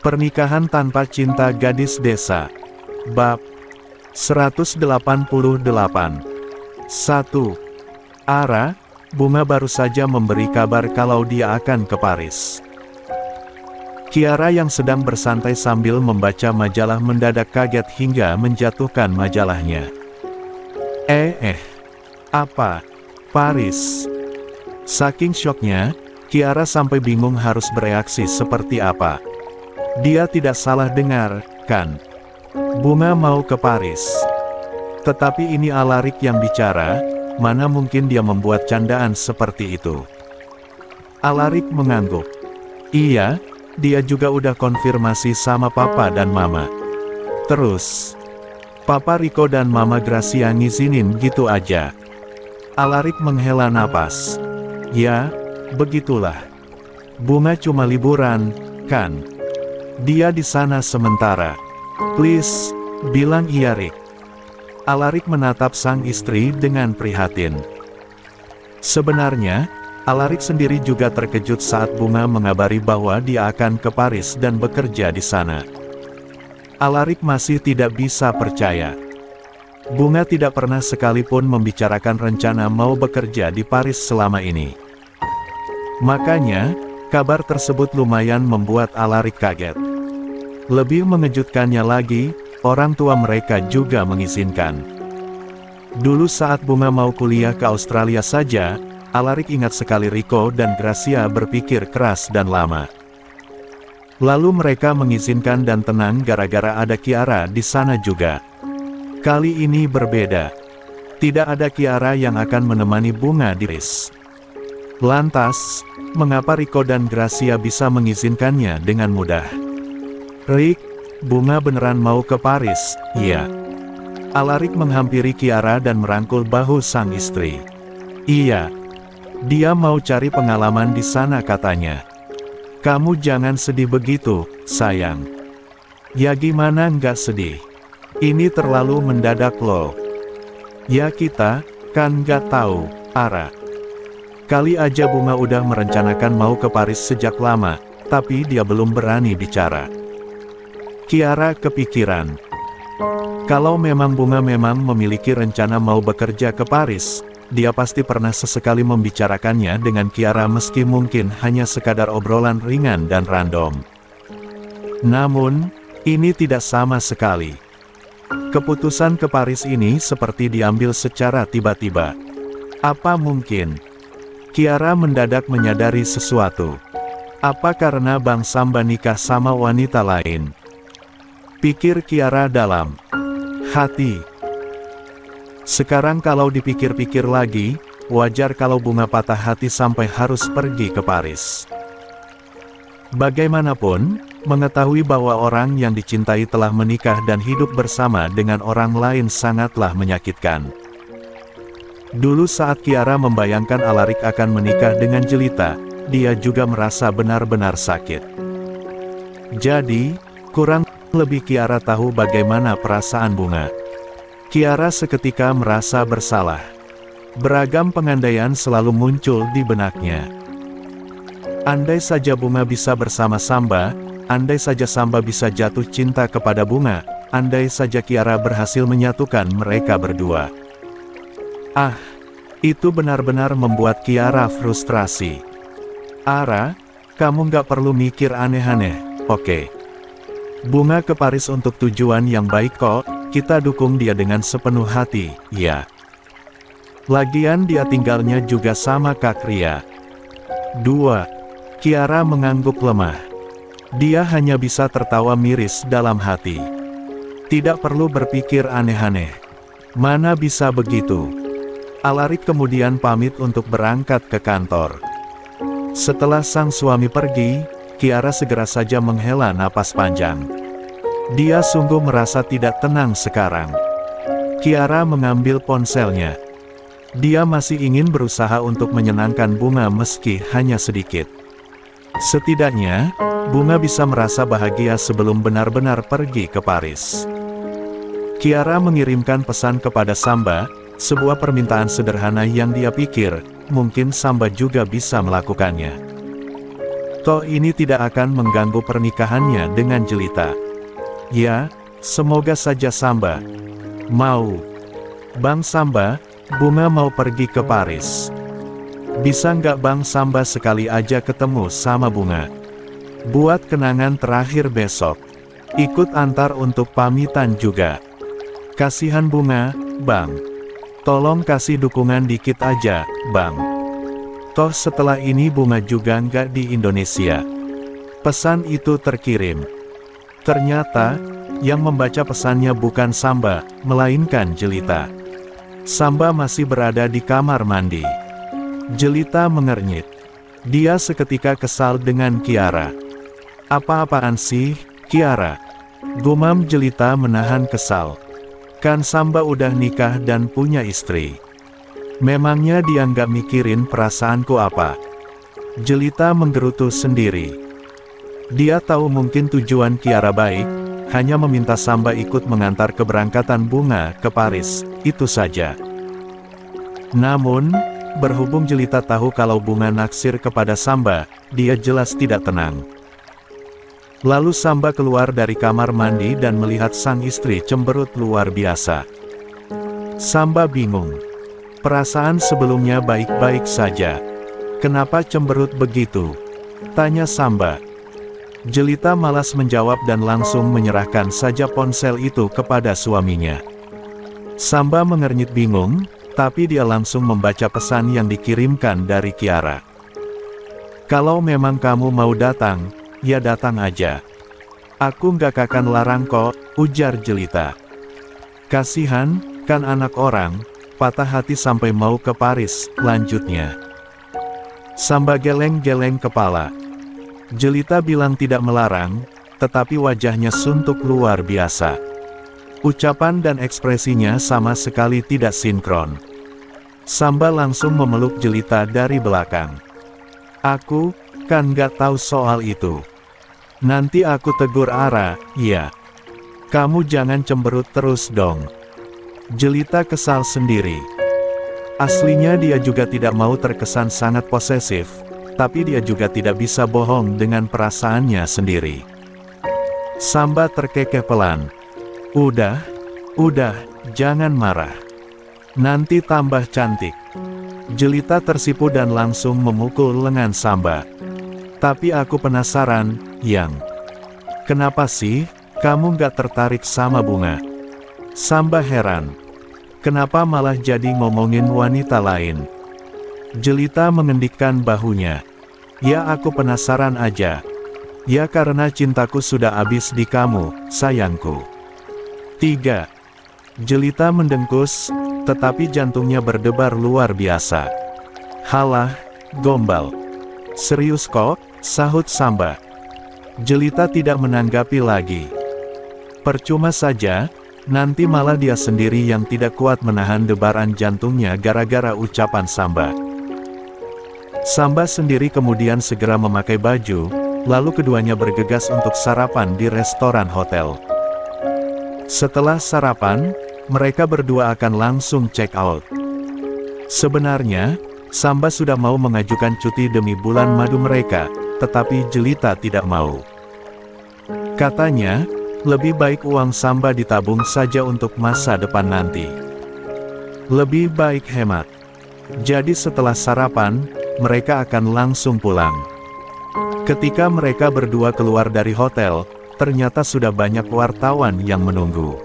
Pernikahan tanpa cinta gadis desa. Bab 188. 1. Ara, Bunga baru saja memberi kabar kalau dia akan ke Paris. Kiara yang sedang bersantai sambil membaca majalah mendadak kaget hingga menjatuhkan majalahnya. Apa? Paris? Saking syoknya, Kiara sampai bingung harus bereaksi seperti apa. Dia tidak salah dengar, kan? Bunga mau ke Paris. Tetapi ini Alarik yang bicara, mana mungkin dia membuat candaan seperti itu. Alarik mengangguk. Iya, dia juga udah konfirmasi sama papa dan mama. Terus, Papa Rico dan Mama Gracia ngizinin gitu aja. Alarik menghela napas. Ya, begitulah. Bunga cuma liburan, kan? Dia di sana sementara. Please, bilang iya Rick. Alarik menatap sang istri dengan prihatin. Sebenarnya, Alarik sendiri juga terkejut saat Bunga mengabari bahwa dia akan ke Paris dan bekerja di sana. Alarik masih tidak bisa percaya. Bunga tidak pernah sekalipun membicarakan rencana mau bekerja di Paris selama ini. Makanya, kabar tersebut lumayan membuat Alarik kaget. Lebih mengejutkannya lagi, orang tua mereka juga mengizinkan. Dulu saat Bunga mau kuliah ke Australia saja, Alarik ingat sekali Rico dan Gracia berpikir keras dan lama. Lalu mereka mengizinkan dan tenang gara-gara ada Kiara di sana juga. Kali ini berbeda. Tidak ada Kiara yang akan menemani Bunga di Paris. Lantas, mengapa Rico dan Gracia bisa mengizinkannya dengan mudah? Rick, Bunga beneran mau ke Paris, iya. Alarik menghampiri Kiara dan merangkul bahu sang istri. Iya. Dia mau cari pengalaman di sana katanya. Kamu jangan sedih begitu, sayang. Ya gimana nggak sedih? Ini terlalu mendadak loh. Ya kita, kan nggak tahu, Ara. Kali aja Bunga udah merencanakan mau ke Paris sejak lama, tapi dia belum berani bicara. Kiara kepikiran. Kalau memang Bunga memang memiliki rencana mau bekerja ke Paris, dia pasti pernah sesekali membicarakannya dengan Kiara meski mungkin hanya sekadar obrolan ringan dan random. Namun, ini tidak sama sekali. Keputusan ke Paris ini seperti diambil secara tiba-tiba. Apa mungkin? Kiara mendadak menyadari sesuatu. Apa karena Bang Samba nikah sama wanita lain? Pikir Kiara dalam hati. Sekarang kalau dipikir-pikir lagi, wajar kalau Bunga patah hati sampai harus pergi ke Paris. Bagaimanapun, mengetahui bahwa orang yang dicintai telah menikah dan hidup bersama dengan orang lain sangatlah menyakitkan. Dulu saat Kiara membayangkan Alarik akan menikah dengan Jelita, dia juga merasa benar-benar sakit. Jadi, kurang lebih Kiara tahu bagaimana perasaan Bunga. Kiara seketika merasa bersalah. Beragam pengandaian selalu muncul di benaknya. Andai saja Bunga bisa bersama Samba, andai saja Samba bisa jatuh cinta kepada Bunga, andai saja Kiara berhasil menyatukan mereka berdua. Itu benar-benar membuat Kiara frustrasi. Ara, kamu nggak perlu mikir aneh-aneh, oke? Bunga ke Paris untuk tujuan yang baik kok, kita dukung dia dengan sepenuh hati, ya. Lagian dia tinggalnya juga sama Kak Ria. 2. Kiara mengangguk lemah. Dia hanya bisa tertawa miris dalam hati. Tidak perlu berpikir aneh-aneh. Mana bisa begitu? Alarik kemudian pamit untuk berangkat ke kantor. Setelah sang suami pergi, Kiara segera saja menghela napas panjang. Dia sungguh merasa tidak tenang sekarang. Kiara mengambil ponselnya. Dia masih ingin berusaha untuk menyenangkan Bunga meski hanya sedikit. Setidaknya, Bunga bisa merasa bahagia sebelum benar-benar pergi ke Paris. Kiara mengirimkan pesan kepada Samba, sebuah permintaan sederhana yang dia pikir, mungkin Samba juga bisa melakukannya. Toh ini tidak akan mengganggu pernikahannya dengan Jelita. Ya, semoga saja Samba mau. Bang Samba, Bunga mau pergi ke Paris. Bisa nggak Bang Samba sekali aja ketemu sama Bunga? Buat kenangan terakhir besok. Ikut antar untuk pamitan juga. Kasihan Bunga, Bang. Tolong kasih dukungan dikit aja, Bang. Toh setelah ini Bunga juga nggak di Indonesia. Pesan itu terkirim. Ternyata, yang membaca pesannya bukan Samba, melainkan Jelita. Samba masih berada di kamar mandi. Jelita mengernyit. Dia seketika kesal dengan Kiara. Apa-apaan sih, Kiara? Gumam Jelita menahan kesal. Kan Samba udah nikah dan punya istri. Memangnya dia nggak mikirin perasaanku apa? Jelita menggerutu sendiri. Dia tahu mungkin tujuan Kiara baik, hanya meminta Samba ikut mengantar keberangkatan Bunga ke Paris, itu saja. Namun, berhubung Jelita tahu kalau Bunga naksir kepada Samba, dia jelas tidak tenang. Lalu Samba keluar dari kamar mandi dan melihat sang istri cemberut luar biasa. Samba bingung. Perasaan sebelumnya baik-baik saja. Kenapa cemberut begitu? Tanya Samba. Jelita malas menjawab dan langsung menyerahkan saja ponsel itu kepada suaminya. Samba mengernyit bingung, tapi dia langsung membaca pesan yang dikirimkan dari Kiara. Kalau memang kamu mau datang, ya datang aja. Aku nggak akan larang kok, ujar Jelita. Kasihan, kan anak orang, patah hati sampai mau ke Paris, lanjutnya. Samba geleng-geleng kepala. Jelita bilang tidak melarang, tetapi wajahnya suntuk luar biasa. Ucapan dan ekspresinya sama sekali tidak sinkron. Samba langsung memeluk Jelita dari belakang. Aku, kan nggak tahu soal itu. Nanti aku tegur Ara, ya. Kamu jangan cemberut terus dong. Jelita kesal sendiri. Aslinya dia juga tidak mau terkesan sangat posesif, tapi dia juga tidak bisa bohong dengan perasaannya sendiri. Samba terkekeh pelan. Udah, jangan marah. Nanti tambah cantik. Jelita tersipu dan langsung memukul lengan Samba. Tapi aku penasaran, Yang. Kenapa sih, kamu nggak tertarik sama Bunga? Samba heran. Kenapa malah jadi ngomongin wanita lain? Jelita mengendikkan bahunya. Ya aku penasaran aja. Ya karena cintaku sudah habis di kamu, sayangku. 3. Jelita mendengkus, tetapi jantungnya berdebar luar biasa. Halah, gombal. Serius kok, sahut Samba. Jelita tidak menanggapi lagi. Percuma saja, nanti malah dia sendiri yang tidak kuat menahan debaran jantungnya gara-gara ucapan Samba. Samba sendiri kemudian segera memakai baju, lalu keduanya bergegas untuk sarapan di restoran hotel. Setelah sarapan, mereka berdua akan langsung check out. Sebenarnya, Samba sudah mau mengajukan cuti demi bulan madu mereka, tetapi Jelita tidak mau. Katanya, lebih baik uang Samba ditabung saja untuk masa depan nanti. Lebih baik hemat. Jadi setelah sarapan, mereka akan langsung pulang. Ketika mereka berdua keluar dari hotel, ternyata sudah banyak wartawan yang menunggu.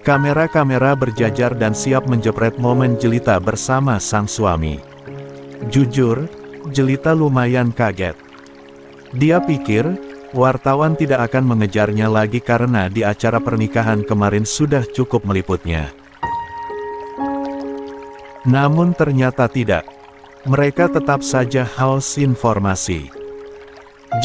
Kamera-kamera berjajar dan siap menjepret momen Jelita bersama sang suami. Jujur, Jelita lumayan kaget. Dia pikir, wartawan tidak akan mengejarnya lagi karena di acara pernikahan kemarin sudah cukup meliputnya. Namun ternyata tidak. Mereka tetap saja haus informasi.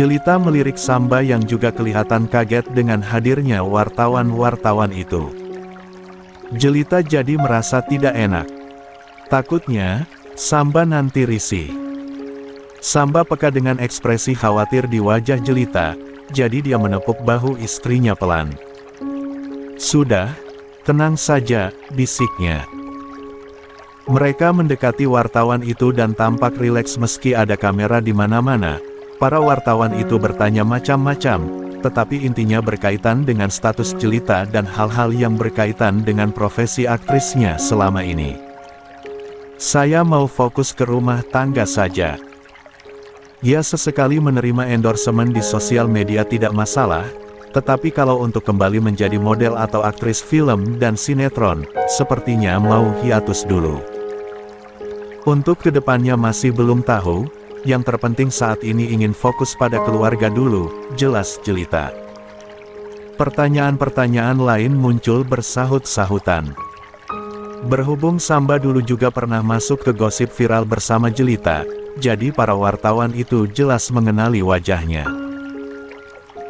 Jelita melirik Samba yang juga kelihatan kaget dengan hadirnya wartawan-wartawan itu. Jelita jadi merasa tidak enak. Takutnya, Samba nanti risih. Samba peka dengan ekspresi khawatir di wajah Jelita, jadi dia menepuk bahu istrinya pelan. Sudah, tenang saja, bisiknya. Mereka mendekati wartawan itu dan tampak rileks meski ada kamera di mana-mana, Para wartawan itu bertanya macam-macam, tetapi intinya berkaitan dengan status Jelita dan hal-hal yang berkaitan dengan profesi aktrisnya selama ini. Saya mau fokus ke rumah tangga saja. Ya, sesekali menerima endorsement di sosial media tidak masalah, tetapi kalau untuk kembali menjadi model atau aktris film dan sinetron, sepertinya mau hiatus dulu. Untuk kedepannya masih belum tahu, yang terpenting saat ini ingin fokus pada keluarga dulu, jelas Jelita. Pertanyaan-pertanyaan lain muncul bersahut-sahutan. Berhubung Samba dulu juga pernah masuk ke gosip viral bersama Jelita, jadi para wartawan itu jelas mengenali wajahnya.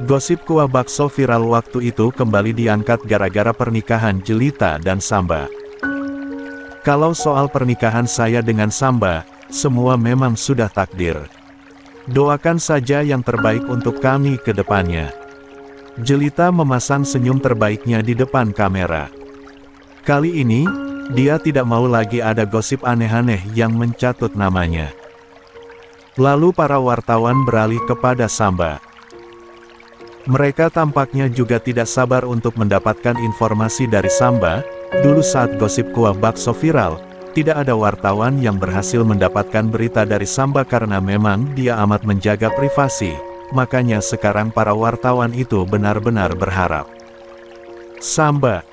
Gosip kuah bakso viral waktu itu kembali diangkat gara-gara pernikahan Jelita dan Samba. Kalau soal pernikahan saya dengan Samba, semua memang sudah takdir. Doakan saja yang terbaik untuk kami ke depannya. Jelita memasang senyum terbaiknya di depan kamera. Kali ini, dia tidak mau lagi ada gosip aneh-aneh yang mencatut namanya. Lalu para wartawan beralih kepada Samba. Mereka tampaknya juga tidak sabar untuk mendapatkan informasi dari Samba. Dulu saat gosip kuah bakso viral, tidak ada wartawan yang berhasil mendapatkan berita dari Samba karena memang dia amat menjaga privasi. Makanya sekarang para wartawan itu benar-benar berharap. Samba,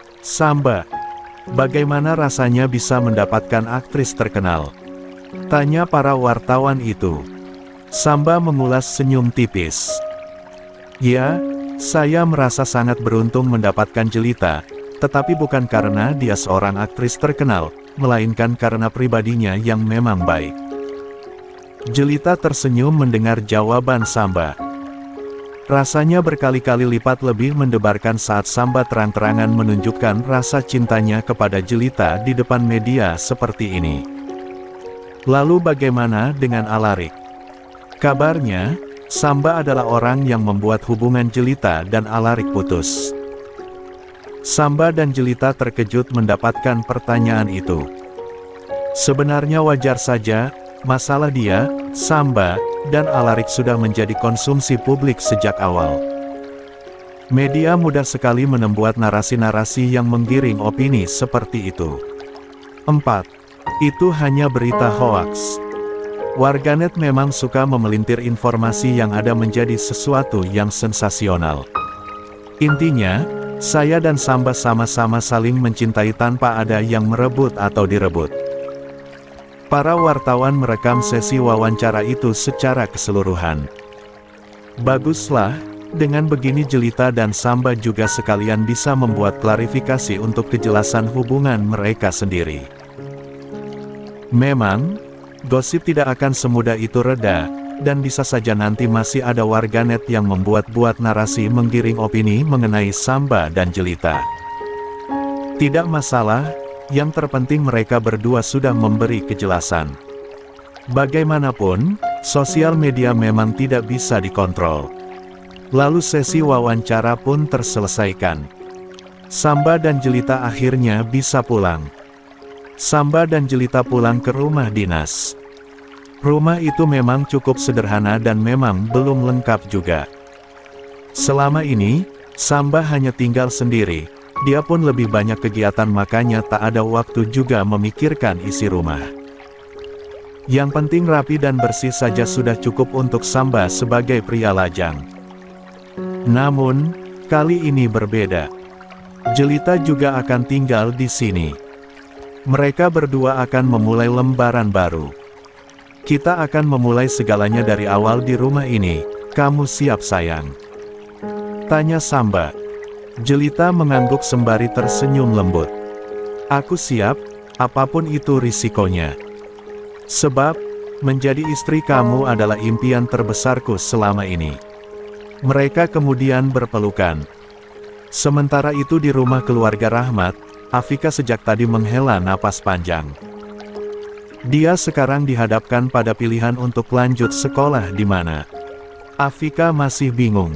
bagaimana rasanya bisa mendapatkan aktris terkenal? Tanya para wartawan itu. Samba mengulas senyum tipis. Ya, saya merasa sangat beruntung mendapatkan Jelita, tetapi bukan karena dia seorang aktris terkenal, melainkan karena pribadinya yang memang baik. Jelita tersenyum mendengar jawaban Samba. Rasanya berkali-kali lipat lebih mendebarkan saat Samba terang-terangan menunjukkan rasa cintanya kepada Jelita di depan media seperti ini. Lalu bagaimana dengan Alarik? Kabarnya, Samba adalah orang yang membuat hubungan Jelita dan Alarik putus. Samba dan Jelita terkejut mendapatkan pertanyaan itu. Sebenarnya wajar saja, masalah dia, Samba, dan Alarik sudah menjadi konsumsi publik sejak awal. Media mudah sekali membuat narasi-narasi yang menggiring opini seperti itu. 4. Itu hanya berita hoaks. Warganet memang suka memelintir informasi yang ada menjadi sesuatu yang sensasional. Intinya, saya dan Samba sama-sama saling mencintai tanpa ada yang merebut atau direbut. Para wartawan merekam sesi wawancara itu secara keseluruhan. Baguslah, dengan begini Jelita dan Samba juga sekalian bisa membuat klarifikasi untuk kejelasan hubungan mereka sendiri. Memang, gosip tidak akan semudah itu reda, dan bisa saja nanti masih ada warganet yang membuat-buat narasi menggiring opini mengenai Samba dan Jelita. Tidak masalah, yang terpenting mereka berdua sudah memberi kejelasan. Bagaimanapun, sosial media memang tidak bisa dikontrol. Lalu sesi wawancara pun terselesaikan. Samba dan Jelita akhirnya bisa pulang. Samba dan Jelita pulang ke rumah dinas. Rumah itu memang cukup sederhana dan memang belum lengkap juga. Selama ini, Samba hanya tinggal sendiri, dia pun lebih banyak kegiatan makanya tak ada waktu juga memikirkan isi rumah. Yang penting rapi dan bersih saja sudah cukup untuk Samba sebagai pria lajang. Namun, kali ini berbeda. Jelita juga akan tinggal di sini. Mereka berdua akan memulai lembaran baru. Kita akan memulai segalanya dari awal di rumah ini, kamu siap sayang? Tanya Samba. Jelita mengangguk sembari tersenyum lembut. Aku siap, apapun itu risikonya. Sebab, menjadi istri kamu adalah impian terbesarku selama ini. Mereka kemudian berpelukan. Sementara itu di rumah keluarga Rahmat, Afika sejak tadi menghela napas panjang. Dia sekarang dihadapkan pada pilihan untuk lanjut sekolah di mana. Afika masih bingung.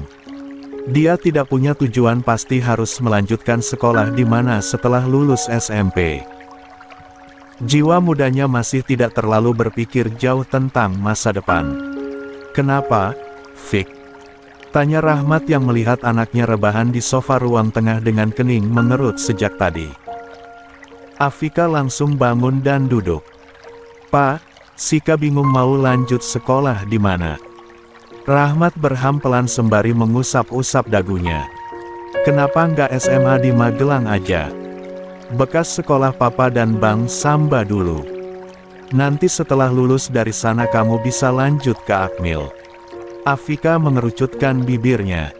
Dia tidak punya tujuan pasti harus melanjutkan sekolah di mana setelah lulus SMP. Jiwa mudanya masih tidak terlalu berpikir jauh tentang masa depan. Kenapa? Fik? Tanya Rahmat yang melihat anaknya rebahan di sofa ruang tengah dengan kening mengerut sejak tadi. Afika langsung bangun dan duduk. Pak, Sika bingung mau lanjut sekolah di mana. Rahmat berhampelan sembari mengusap-usap dagunya. Kenapa nggak SMA di Magelang aja? Bekas sekolah Papa dan Bang Samba dulu. Nanti setelah lulus dari sana kamu bisa lanjut ke Akmil. Afika mengerucutkan bibirnya.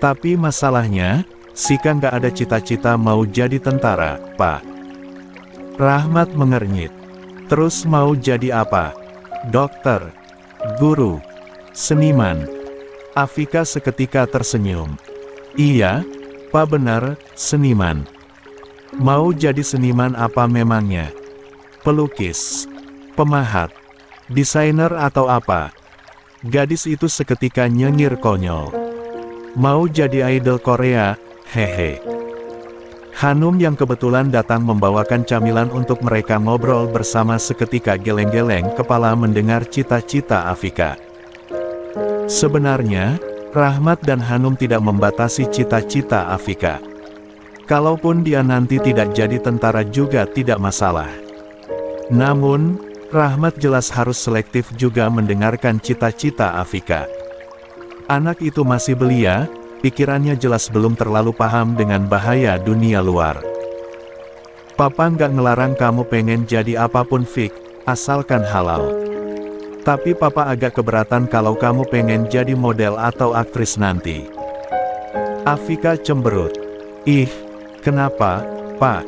Tapi masalahnya, Sika nggak ada cita-cita mau jadi tentara, Pak. Rahmat mengernyit. Terus mau jadi apa? Dokter? Guru? Seniman? Afika seketika tersenyum. Iya, Pak, benar, seniman. Mau jadi seniman apa memangnya? Pelukis? Pemahat? Desainer atau apa? Gadis itu seketika nyengir konyol. Mau jadi idol Korea, hehe. Hanum yang kebetulan datang membawakan camilan untuk mereka ngobrol bersama seketika geleng-geleng kepala mendengar cita-cita Afika. Sebenarnya, Rahmat dan Hanum tidak membatasi cita-cita Afika. Kalaupun dia nanti tidak jadi tentara juga tidak masalah. Namun, Rahmat jelas harus selektif juga mendengarkan cita-cita Afika. Anak itu masih belia, pikirannya jelas belum terlalu paham dengan bahaya dunia luar. Papa nggak ngelarang kamu pengen jadi apapun Fik, asalkan halal. Tapi Papa agak keberatan kalau kamu pengen jadi model atau aktris nanti. Afika cemberut. Ih, kenapa, Pak?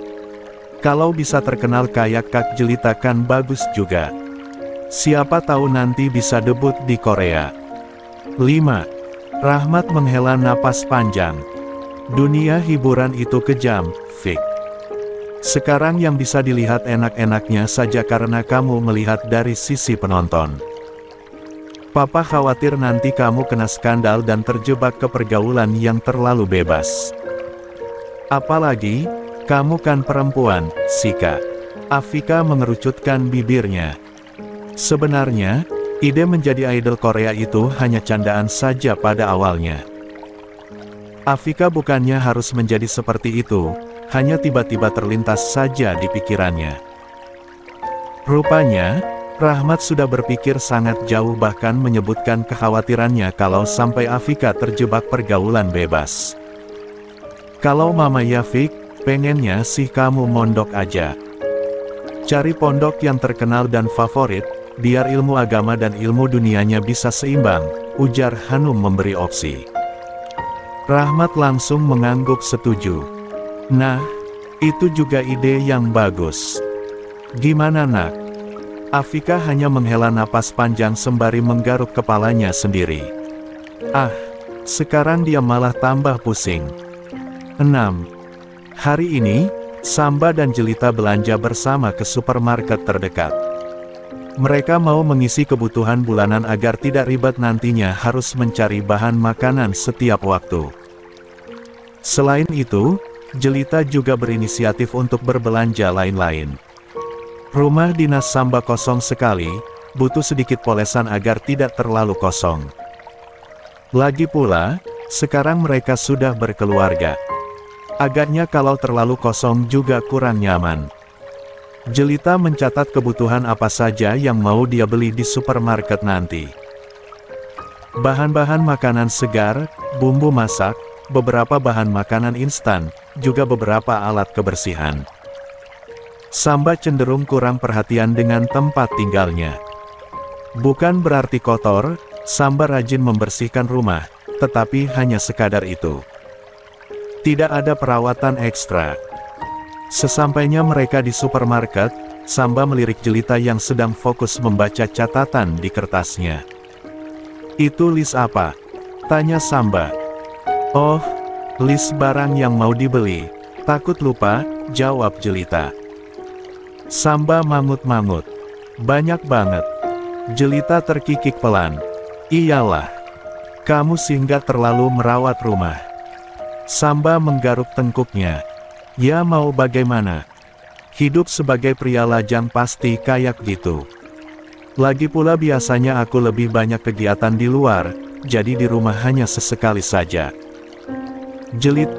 Kalau bisa terkenal kayak Kak Jelita kan bagus juga. Siapa tahu nanti bisa debut di Korea. 5. Rahmat menghela napas panjang. Dunia hiburan itu kejam, Fik. Sekarang yang bisa dilihat enak-enaknya saja karena kamu melihat dari sisi penonton. Papa khawatir nanti kamu kena skandal dan terjebak ke pergaulan yang terlalu bebas. Apalagi, kamu kan perempuan, Sika. Afika mengerucutkan bibirnya. Sebenarnya, ide menjadi idol Korea itu hanya candaan saja pada awalnya. Afika bukannya harus menjadi seperti itu, hanya tiba-tiba terlintas saja di pikirannya. Rupanya, Rahmat sudah berpikir sangat jauh bahkan menyebutkan kekhawatirannya kalau sampai Afika terjebak pergaulan bebas. Kalau Mama Yafik, pengennya sih kamu mondok aja. Cari pondok yang terkenal dan favorit, biar ilmu agama dan ilmu dunianya bisa seimbang, ujar Hanum memberi opsi. Rahmat langsung mengangguk setuju. Nah, itu juga ide yang bagus. Gimana nak? Afika hanya menghela napas panjang sembari menggaruk kepalanya sendiri. Ah, sekarang dia malah tambah pusing. 6. Hari ini, Samba dan Jelita belanja bersama ke supermarket terdekat. Mereka mau mengisi kebutuhan bulanan agar tidak ribet nantinya harus mencari bahan makanan setiap waktu. Selain itu, Jelita juga berinisiatif untuk berbelanja lain-lain. Rumah dinas Samba kosong sekali, butuh sedikit polesan agar tidak terlalu kosong. Lagi pula, sekarang mereka sudah berkeluarga. Agaknya kalau terlalu kosong juga kurang nyaman. Jelita mencatat kebutuhan apa saja yang mau dia beli di supermarket nanti. Bahan-bahan makanan segar, bumbu masak, beberapa bahan makanan instan, juga beberapa alat kebersihan. Samba cenderung kurang perhatian dengan tempat tinggalnya. Bukan berarti kotor, Samba rajin membersihkan rumah, tetapi hanya sekadar itu. Tidak ada perawatan ekstra. Sesampainya mereka di supermarket, Samba melirik Jelita yang sedang fokus membaca catatan di kertasnya. Itu list apa? Tanya Samba. Oh, list barang yang mau dibeli. Takut lupa, jawab Jelita. Samba mangut-mangut. Banyak banget. Jelita terkikik pelan. Iyalah. Kamu sih nggak terlalu merawat rumah. Samba menggaruk tengkuknya. Ya mau bagaimana? Hidup sebagai pria lajang pasti kayak gitu. Lagi pula biasanya aku lebih banyak kegiatan di luar, jadi di rumah hanya sesekali saja. Jelit,